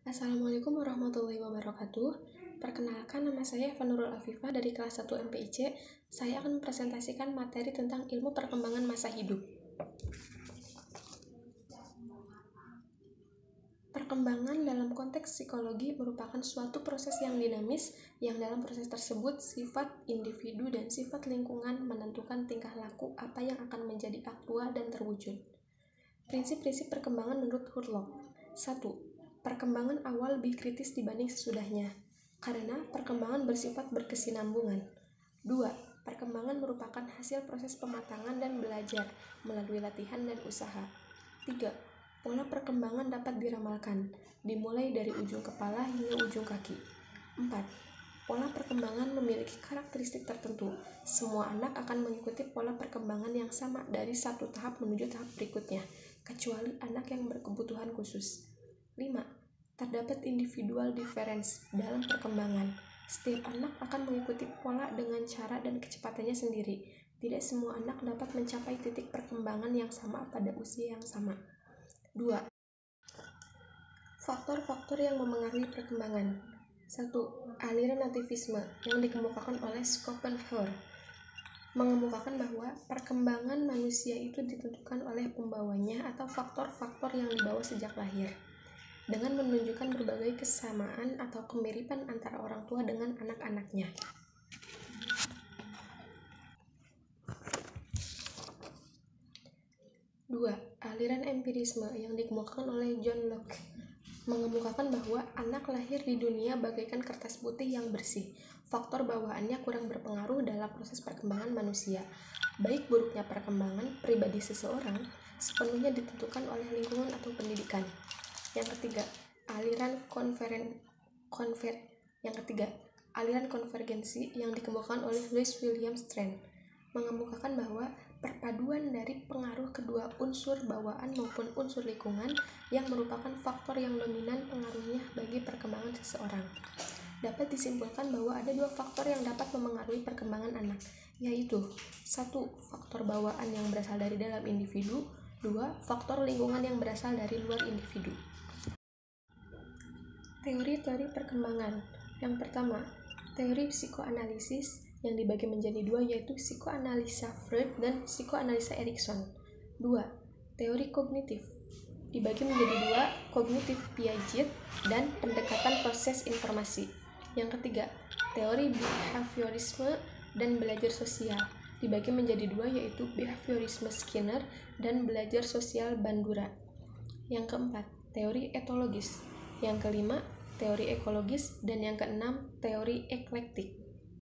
Assalamualaikum warahmatullahi wabarakatuh. Perkenalkan, nama saya Eva Nurul Afifah dari kelas 1 MPIC. Saya akan mempresentasikan materi tentang ilmu perkembangan masa hidup. Perkembangan dalam konteks psikologi merupakan suatu proses yang dinamis, yang dalam proses tersebut sifat individu dan sifat lingkungan menentukan tingkah laku apa yang akan menjadi aktua dan terwujud. Prinsip-prinsip perkembangan menurut Hurlock. 1. Perkembangan awal lebih kritis dibanding sesudahnya, karena perkembangan bersifat berkesinambungan. 2. Perkembangan merupakan hasil proses pematangan dan belajar melalui latihan dan usaha. 3. Pola perkembangan dapat diramalkan, dimulai dari ujung kepala hingga ujung kaki. 4. Pola perkembangan memiliki karakteristik tertentu. Semua anak akan mengikuti pola perkembangan yang sama dari satu tahap menuju tahap berikutnya, kecuali anak yang berkebutuhan khusus. 5. Terdapat individual difference dalam perkembangan. Setiap anak akan mengikuti pola dengan cara dan kecepatannya sendiri. Tidak semua anak dapat mencapai titik perkembangan yang sama pada usia yang sama. 2. Faktor-faktor yang memengaruhi perkembangan. 1. Aliran nativisme yang dikemukakan oleh Schopenhauer mengemukakan bahwa perkembangan manusia itu ditentukan oleh pembawanya atau faktor-faktor yang dibawa sejak lahir, dengan menunjukkan berbagai kesamaan atau kemiripan antara orang tua dengan anak-anaknya. Dua, aliran empirisme yang dikemukakan oleh John Locke mengemukakan bahwa anak lahir di dunia bagaikan kertas putih yang bersih. Faktor bawaannya kurang berpengaruh dalam proses perkembangan manusia. Baik buruknya perkembangan pribadi seseorang sepenuhnya ditentukan oleh lingkungan atau pendidikan. Yang ketiga, aliran konvergensi yang dikemukakan oleh Louis William Strand mengemukakan bahwa perpaduan dari pengaruh kedua unsur bawaan maupun unsur lingkungan yang merupakan faktor yang dominan pengaruhnya bagi perkembangan seseorang. Dapat disimpulkan bahwa ada dua faktor yang dapat memengaruhi perkembangan anak, yaitu 1. Faktor bawaan yang berasal dari dalam individu. 2. Faktor lingkungan yang berasal dari luar individu. Teori-teori perkembangan. Yang pertama, teori psikoanalisis yang dibagi menjadi dua, yaitu psikoanalisa Freud dan psikoanalisa Erikson. 2. Teori kognitif dibagi menjadi dua, kognitif Piaget dan pendekatan proses informasi. Yang ketiga, teori behaviorisme dan belajar sosial dibagi menjadi dua, yaitu behaviorisme Skinner dan belajar sosial Bandura. Yang keempat, teori etologis. Yang kelima, teori ekologis, dan yang keenam, teori eklektik.